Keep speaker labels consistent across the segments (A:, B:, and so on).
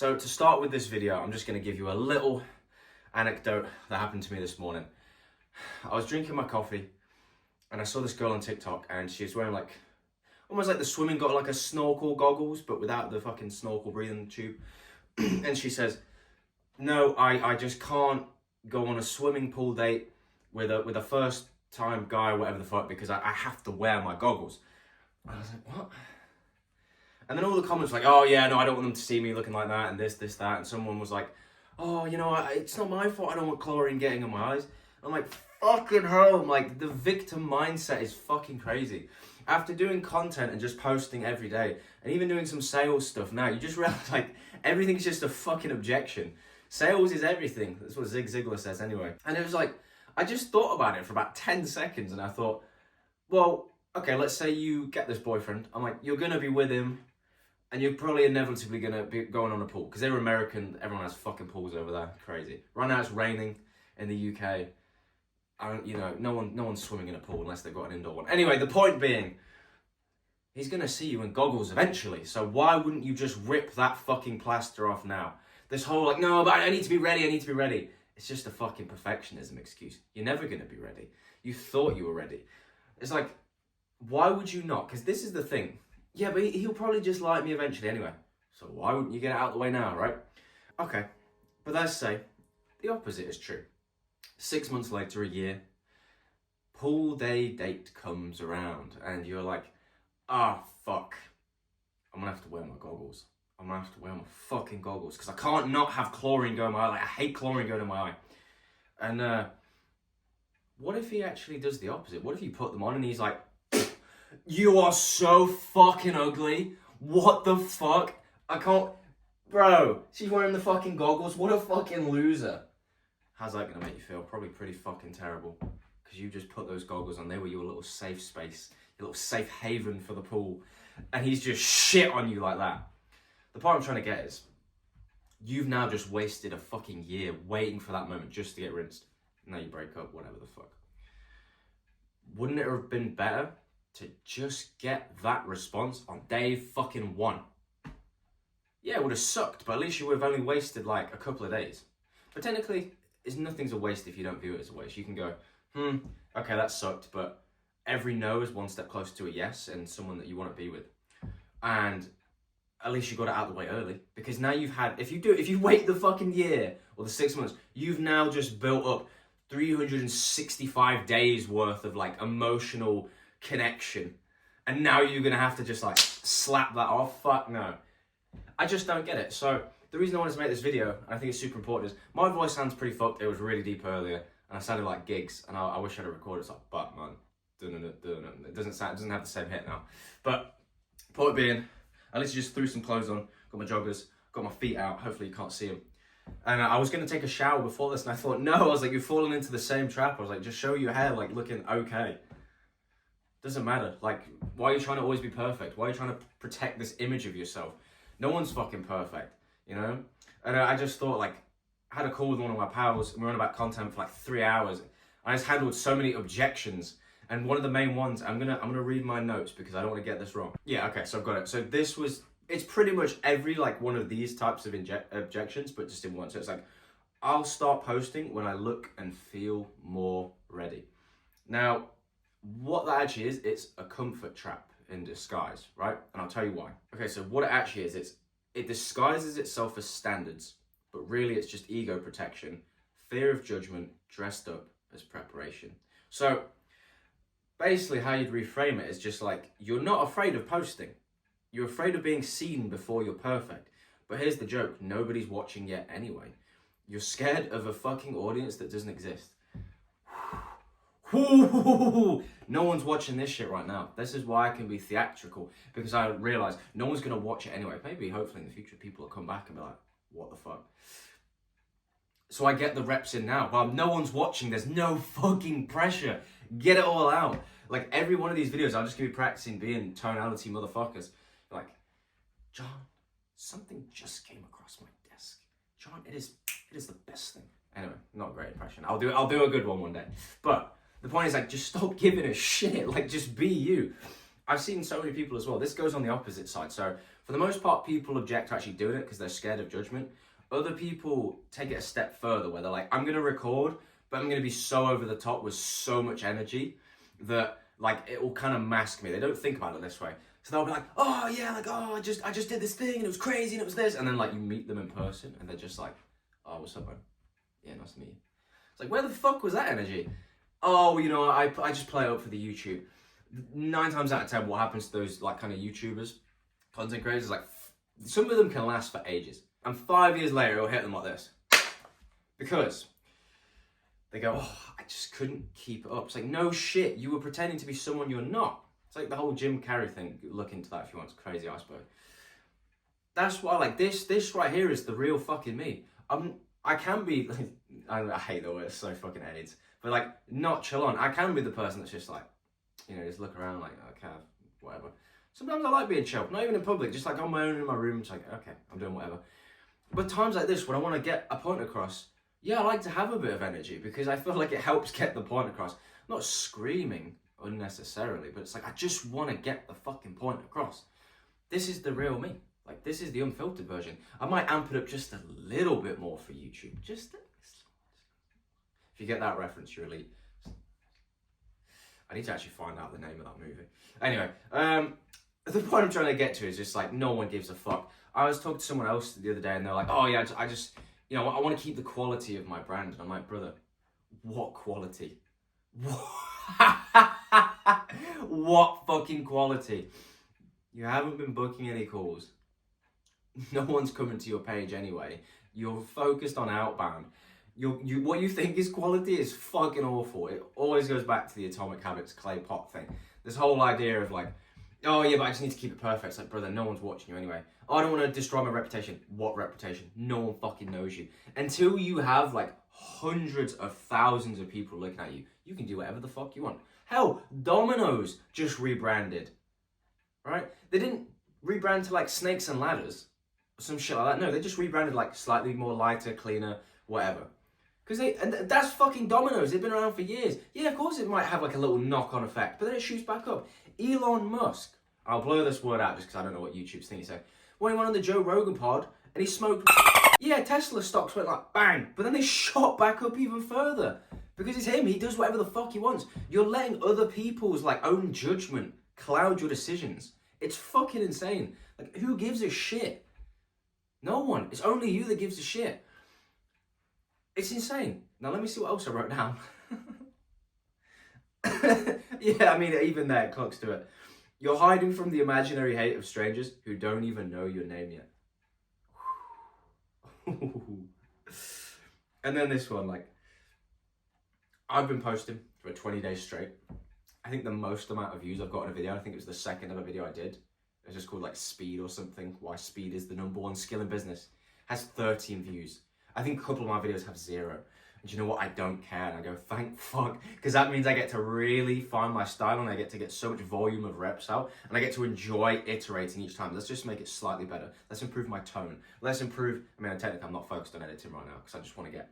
A: So to start with this video, I'm just going to give you a little anecdote that happened to me this morning. I was drinking my coffee and I saw this girl on TikTok and she was wearing like, almost like the swimming got like a snorkel goggles, but without the fucking snorkel breathing tube. And she says, no, I just can't go on a swimming pool date with a first time guy or whatever the fuck because I have to wear my goggles. And I was like, what? And then all the comments were like, oh yeah, no, I don't want them to see me looking like that and this, that. And someone was like, oh, you know, it's not my fault. I don't want chlorine getting in my eyes. I'm like, fucking hell. I'm like, the victim mindset is fucking crazy. After doing content and just posting every day and even doing some sales stuff now, you just realize like everything's just a fucking objection. Sales is everything. That's what Zig Ziglar says anyway. And it was like, I just thought about it for about 10 seconds and I thought, well, okay, let's say you get this boyfriend. I'm like, you're going to be with him and you're probably inevitably going to be going on a pool because they're American. Everyone has fucking pools over there. Crazy. Right now it's raining in the UK. No one's swimming in a pool unless they've got an indoor one. Anyway, the point being, he's going to see you in goggles eventually. So why wouldn't you just rip that fucking plaster off now? This whole like, no, but I need to be ready. It's just a fucking perfectionism excuse. You're never going to be ready. You thought you were ready. It's like, why would you not? Because this is the thing. Yeah, but he'll probably just like me eventually anyway. So why wouldn't you get it out of the way now, right? Okay, but let's say the opposite is true. 6 months later, a year, pool day date comes around and you're like, fuck, I'm gonna have to wear my goggles. I'm gonna have to wear my fucking goggles because I can't not have chlorine go in my eye. Like, I hate chlorine going in my eye. And what if he actually does the opposite? What if you put them on and he's like, you are so fucking ugly. What the fuck? I can't... Bro, she's wearing the fucking goggles. What a fucking loser. How's that gonna make you feel? Probably pretty fucking terrible. Because you just put those goggles on. They were your little safe space. Your little safe haven for the pool. And he's just shit on you like that. The point I'm trying to get is, you've now just wasted a fucking year waiting for that moment just to get rinsed. Now you break up, whatever the fuck. Wouldn't it have been better to just get that response on day fucking one? Yeah, it would have sucked, but at least you would have only wasted like a couple of days. But technically, nothing's a waste if you don't view it as a waste. You can go, okay, that sucked, but every no is one step closer to a yes and someone that you want to be with. And at least you got it out of the way early. Because now you've had, if you wait the fucking year or the 6 months, you've now just built up 365 days worth of like emotional connection. And now you're going to have to just like slap that off. Fuck no. I just don't get it. So the reason I wanted to make this video, and I think it's super important, is my voice sounds pretty fucked. It was really deep earlier and I sounded like gigs and I wish I'd have recorded it. But man, it doesn't have the same hit now. But point being, I literally just threw some clothes on, got my joggers, got my feet out. Hopefully you can't see them. And I was going to take a shower before this and I thought, no, I was like, you're falling into the same trap. I was like, just show your hair like looking okay. Doesn't matter. Like, why are you trying to always be perfect? Why are you trying to protect this image of yourself? No one's fucking perfect, you know? And I just thought like, I had a call with one of my pals and we were on about content for like 3 hours. I just handled so many objections. And one of the main ones, I'm gonna read my notes because I don't want to get this wrong. Yeah, okay, so I've got it. So it's pretty much every like one of these types of objections, but just in one. So it's like, I'll start posting when I look and feel more ready. Now, what that actually is, it's a comfort trap in disguise, right? And I'll tell you why. Okay, so what it actually is, it disguises itself as standards, but really it's just ego protection, fear of judgment dressed up as preparation. So basically how you'd reframe it is just like, you're not afraid of posting. You're afraid of being seen before you're perfect. But here's the joke, nobody's watching yet anyway. You're scared of a fucking audience that doesn't exist. No one's watching this shit right now. This is why I can be theatrical, because I realize no one's going to watch it anyway. Maybe, hopefully in the future, people will come back and be like, what the fuck? So I get the reps in now. Well, no one's watching. There's no fucking pressure. Get it all out. Like, every one of these videos, I'll just be practicing being tonality motherfuckers. Like, John, something just came across my desk. John, it is the best thing. Anyway, not a great impression. I'll do a good one day. But the point is, like, just stop giving a shit. Like, just be you. I've seen so many people as well. This goes on the opposite side. So for the most part, people object to actually doing it because they're scared of judgment. Other people take it a step further where they're like, I'm going to record, but I'm going to be so over the top with so much energy that like it will kind of mask me. They don't think about it this way. So they'll be like, oh yeah, like, oh, I just did this thing and it was crazy and it was this. And then like you meet them in person and they're just like, oh, what's up, man? Yeah, nice to meet you. It's like, where the fuck was that energy? Oh, you know, I just play it up for the YouTube. 9 times out of 10, what happens to those like kind of YouTubers, content creators, like some of them can last for ages. And 5 years later, it'll hit them like this. Because they go, oh, I just couldn't keep it up. It's like, no shit, you were pretending to be someone you're not. It's like the whole Jim Carrey thing. Look into that if you want. It's Crazy Iceberg. That's why, like, this right here is the real fucking me. I can be, I hate the word, it's so fucking AIDS. But like, not chill on. I can be the person that's just like, you know, just look around like, okay, whatever. Sometimes I like being chill, not even in public, just like on my own in my room, just like, okay, I'm doing whatever. But times like this, when I want to get a point across, yeah, I like to have a bit of energy because I feel like it helps get the point across. I'm not screaming unnecessarily, but it's like, I just want to get the fucking point across. This is the real me. Like, this is the unfiltered version. I might amp it up just a little bit more for YouTube. Just if you get that reference, you're elite. I need to actually find out the name of that movie. Anyway, the point I'm trying to get to is just like, no one gives a fuck. I was talking to someone else the other day and they're like, oh yeah, I just, you know, I want to keep the quality of my brand. And I'm like, brother, what quality? What fucking quality? You haven't been booking any calls. No one's coming to your page anyway. You're focused on outbound. What you think is quality is fucking awful. It always goes back to the Atomic Habits clay pot thing. This whole idea of like, oh yeah, but I just need to keep it perfect. It's like, brother, no one's watching you anyway. Oh, I don't want to destroy my reputation. What reputation? No one fucking knows you. Until you have like hundreds of thousands of people looking at you, you can do whatever the fuck you want. Hell, Domino's just rebranded. Right? They didn't rebrand to like Snakes and Ladders or some shit like that. No, they just rebranded like slightly more lighter, cleaner, whatever. And that's fucking Domino's. They've been around for years. Yeah, of course it might have like a little knock-on effect, but then it shoots back up. Elon Musk, I'll blur this word out just because I don't know what YouTube's thinking. So when he went on the Joe Rogan pod and he smoked, yeah, Tesla stocks went like bang, but then they shot back up even further because it's him. He does whatever the fuck he wants. You're letting other people's like own judgment cloud your decisions. It's fucking insane. Like, who gives a shit? No one. It's only you that gives a shit. It's insane. Now let me see what else I wrote down. Yeah, I mean, even there, it clocks to it. You're hiding from the imaginary hate of strangers who don't even know your name yet. And then this one, like, I've been posting for 20 days straight. I think the most amount of views I've got on a video, I think it was the second ever video I did. It's just called like Speed or something. Why speed is the #1 skill in business. Has 13 views. I think a couple of my videos have 0. And you know what? I don't care. And I go, thank fuck. Because that means I get to really find my style and I get to get so much volume of reps out. And I get to enjoy iterating each time. Let's just make it slightly better. Let's improve my tone. Let's improve, I mean, technically I'm not focused on editing right now because I just want to get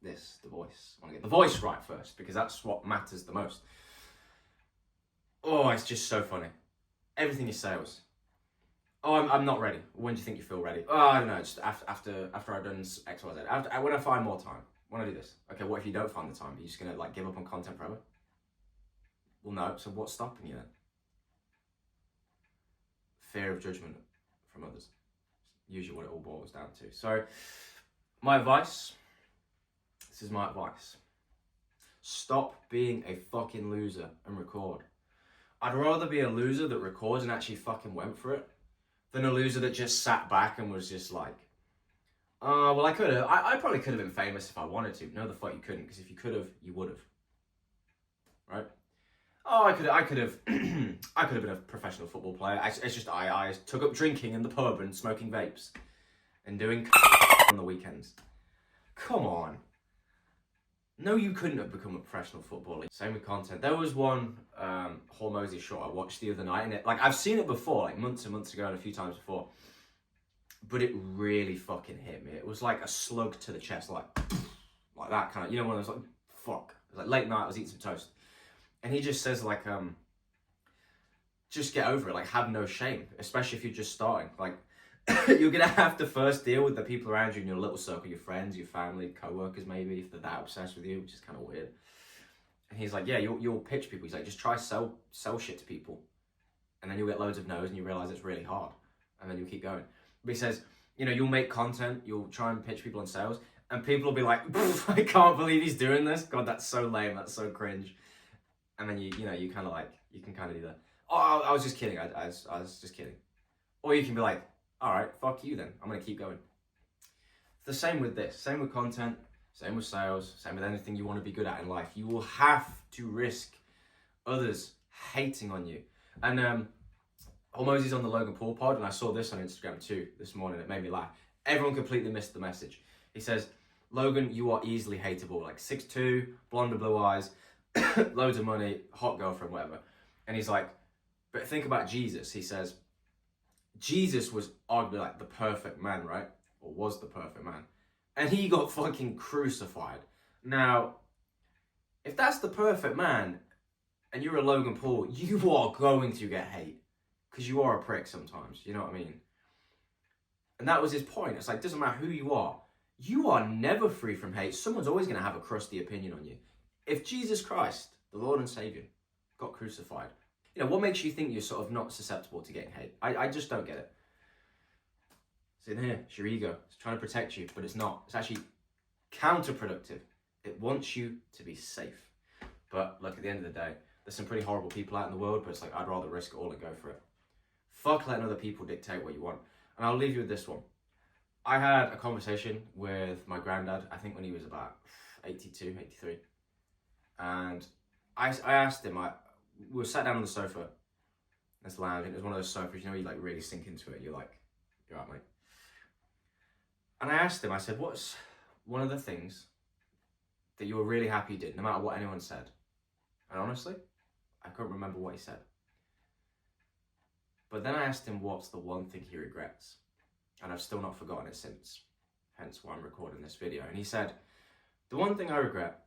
A: this, the voice. I want to get the voice right first because that's what matters the most. Oh, it's just so funny. Everything is sales. Oh, I'm not ready. When do you think you feel ready? Oh, I don't know. Just after I've done X, Y, Z. When I find more time. When I do this. Okay, what if you don't find the time? Are you just going to like give up on content forever? Well, no. So what's stopping you then? Fear of judgment from others. Usually what it all boils down to. So, my advice. This is my advice. Stop being a fucking loser and record. I'd rather be a loser that records and actually fucking went for it than a loser that just sat back and was just like, oh, well, I could have. I probably could have been famous if I wanted to. No, the fuck you couldn't, because if you could have, you would have. Right? Oh, I could have I could have been a professional football player. It's just I took up drinking in the pub and smoking vapes and doing on the weekends. Come on. No, you couldn't have become a professional footballer. Same with content. There was one Hormozy short I watched the other night, and I've seen it before, like months and months ago, and a few times before, but it really fucking hit me. It was like a slug to the chest, like that kind of, you know, when I was like, fuck. It was like late night, I was eating some toast, and he just says like, just get over it. Like, have no shame, especially if you're just starting. Like, you're gonna have to first deal with the people around you in your little circle, your friends, your family, co-workers maybe, if they're that obsessed with you, which is kind of weird. And he's like, yeah, you'll pitch people. He's like, just try sell shit to people, and then you'll get loads of no's, and you realize it's really hard, and then you'll keep going. But he says, you'll make content, you'll try and pitch people on sales, and people will be like, I can't believe he's doing this. God, that's so lame. That's so cringe. And then you kind of like, you can kind of do that. Oh, I was just kidding. I was just kidding. Or you can be like, all right, fuck you then. I'm going to keep going. The same with this. Same with content. Same with sales. Same with anything you want to be good at in life. You will have to risk others hating on you. And Mosey's on the Logan Paul pod, and I saw this on Instagram too this morning. It made me laugh. Everyone completely missed the message. He says, Logan, you are easily hateable. Like 6'2", blonde or blue eyes, loads of money, hot girlfriend, whatever. And he's like, but think about Jesus. He says, Jesus was arguably like the perfect man, right? Or was the perfect man. And he got fucking crucified. Now, if that's the perfect man, and you're a Logan Paul, you are going to get hate. Because you are a prick sometimes, you know what I mean? And that was his point. It's like, doesn't matter who you are never free from hate. Someone's always going to have a crusty opinion on you. If Jesus Christ, the Lord and Savior, got crucified, what makes you think you're sort of not susceptible to getting hate? I just don't get it. It's in here. It's your ego. It's trying to protect you, but it's not. It's actually counterproductive. It wants you to be safe. But look, at the end of the day, there's some pretty horrible people out in the world, but it's like, I'd rather risk it all and go for it. Fuck letting other people dictate what you want. And I'll leave you with this one. I had a conversation with my granddad, I think when he was about 82, 83. And I asked him, we were sat down on the sofa, this lounge, and it was one of those sofas, you like really sink into it, you're like, you're right, mate. And I asked him, I said, what's one of the things that you were really happy you did, no matter what anyone said? And honestly, I couldn't remember what he said. But then I asked him what's the one thing he regrets. And I've still not forgotten it since, hence why I'm recording this video. And he said, the one thing I regret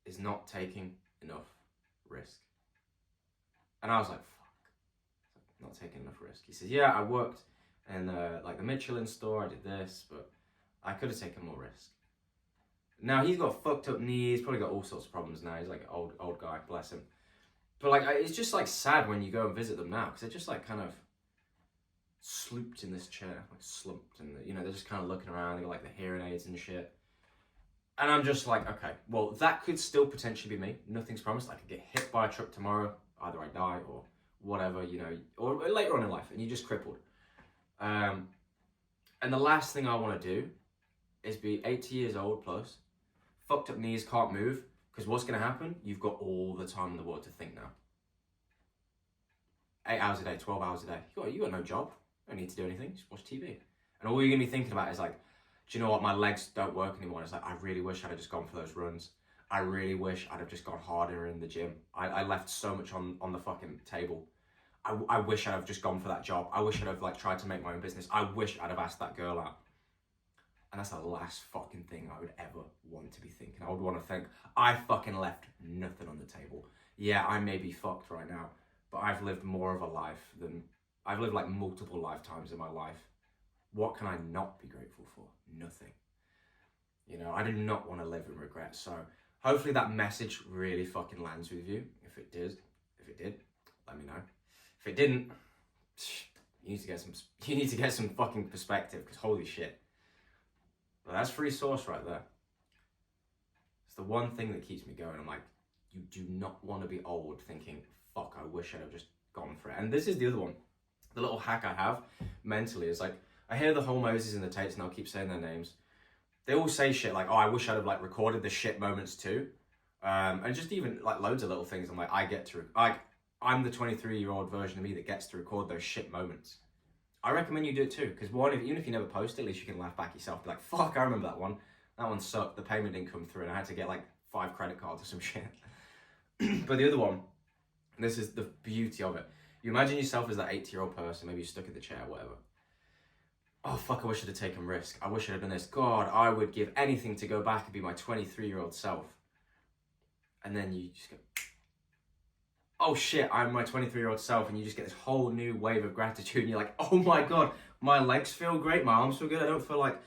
A: is not taking enough risk. And I was like, fuck, not taking enough risk. He said, yeah, I worked in the Michelin store, I did this, but I could have taken more risk. Now he's got fucked up knees, probably got all sorts of problems now. He's like an old guy, bless him. But it's just sad when you go and visit them now, because they're just kind of slooped in this chair, slumped, and they're just kind of looking around. They got the hearing aids and shit. And I'm just like, okay, well, that could still potentially be me. Nothing's promised. I could get hit by a truck tomorrow. Either I die or whatever, or later on in life, and you're just crippled. And the last thing I want to do is be 80 years old plus, fucked up knees, can't move, because what's going to happen? You've got all the time in the world to think now. 8 hours a day, 12 hours a day. You got no job. You don't need to do anything. Just watch TV. And all you're going to be thinking about is do you know what? My legs don't work anymore. It's I really wish I'd have just gone for those runs. I really wish I'd have just gone harder in the gym. I left so much on the fucking table. I wish I'd have just gone for that job. I wish I'd have tried to make my own business. I wish I'd have asked that girl out. And that's the last fucking thing I would ever want to be thinking. I would want to think, I fucking left nothing on the table. Yeah, I may be fucked right now, but I've lived more of a life than... I've lived multiple lifetimes in my life. What can I not be grateful for? Nothing. I do not want to live in regret. So hopefully that message really fucking lands with you. If it did, let me know. If it didn't, you need to get some fucking perspective, because holy shit. But that's free sauce right there. It's the one thing that keeps me going. I'm like, you do not want to be old thinking, fuck, I wish I'd have just gone for it. And this is the other one. The little hack I have mentally is I hear the whole Moses and the Tates, and I'll keep saying their names. They all say shit oh, I wish I'd have recorded the shit moments too. And just even loads of little things. I'm I'm the 23-year-old version of me that gets to record those shit moments. I recommend you do it too, because even if you never post it, at least you can laugh back yourself. Be like, fuck, I remember that one. That one sucked. The payment didn't come through, and I had to get 5 credit cards or some shit. But the other one, and this is the beauty of it. You imagine yourself as that 80-year-old person, maybe you're stuck in the chair, whatever. Oh, fuck, I wish I'd have taken risk. I wish I'd have done this. God, I would give anything to go back and be my 23-year-old self. And then you just go... oh shit, I'm my 23-year-old self, and you just get this whole new wave of gratitude, and you're like, oh my God, my legs feel great, my arms feel good, I don't feel like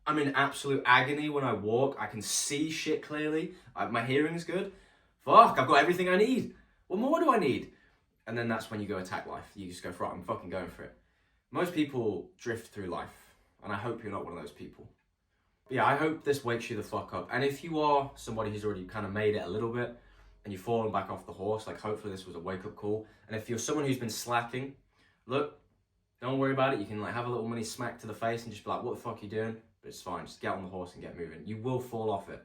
A: I'm in absolute agony when I walk, I can see shit clearly, my hearing's good, fuck, I've got everything I need, what more do I need? And then that's when you go attack life, you just go, right, I'm fucking going for it. Most people drift through life, and I hope you're not one of those people. But yeah, I hope this wakes you the fuck up, and if you are somebody who's already kind of made it a little bit, and you've fallen back off the horse, like hopefully this was a wake-up call. And if you're someone who's been slacking, look, don't worry about it. You can like have a little mini smack to the face and just be like, what the fuck are you doing? But it's fine, just get on the horse and get moving. You will fall off it.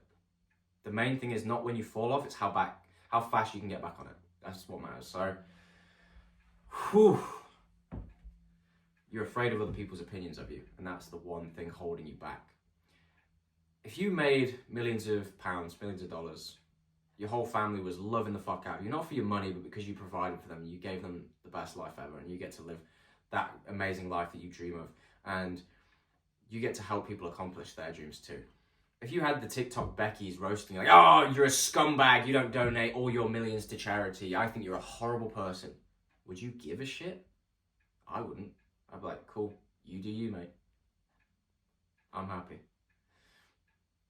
A: The main thing is not when you fall off, it's how fast you can get back on it. That's what matters. So, whew, you're afraid of other people's opinions of you, and that's the one thing holding you back. If you made millions of pounds, millions of dollars, your whole family was loving the fuck out of you, not for your money, but because you provided for them, you gave them the best life ever, and you get to live that amazing life that you dream of, and you get to help people accomplish their dreams too. If you had the TikTok Becky's roasting, like, oh, you're a scumbag, you don't donate all your millions to charity, I think you're a horrible person, would you give a shit? I wouldn't. I'd be like, cool, you do you, mate. I'm happy.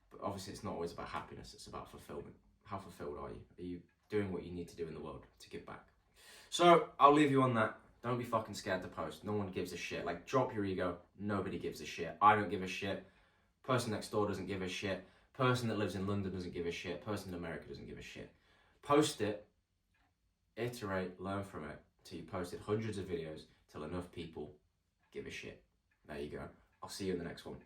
A: But obviously it's not always about happiness, it's about fulfillment. How fulfilled are you? Are you doing what you need to do in the world to give back? So I'll leave you on that. Don't be fucking scared to post. No one gives a shit. Like, drop your ego. Nobody gives a shit. I don't give a shit. Person next door doesn't give a shit. Person that lives in London doesn't give a shit. Person in America doesn't give a shit. Post it, iterate, learn from it, till you posted hundreds of videos, till enough people give a shit. There you go. I'll see you in the next one.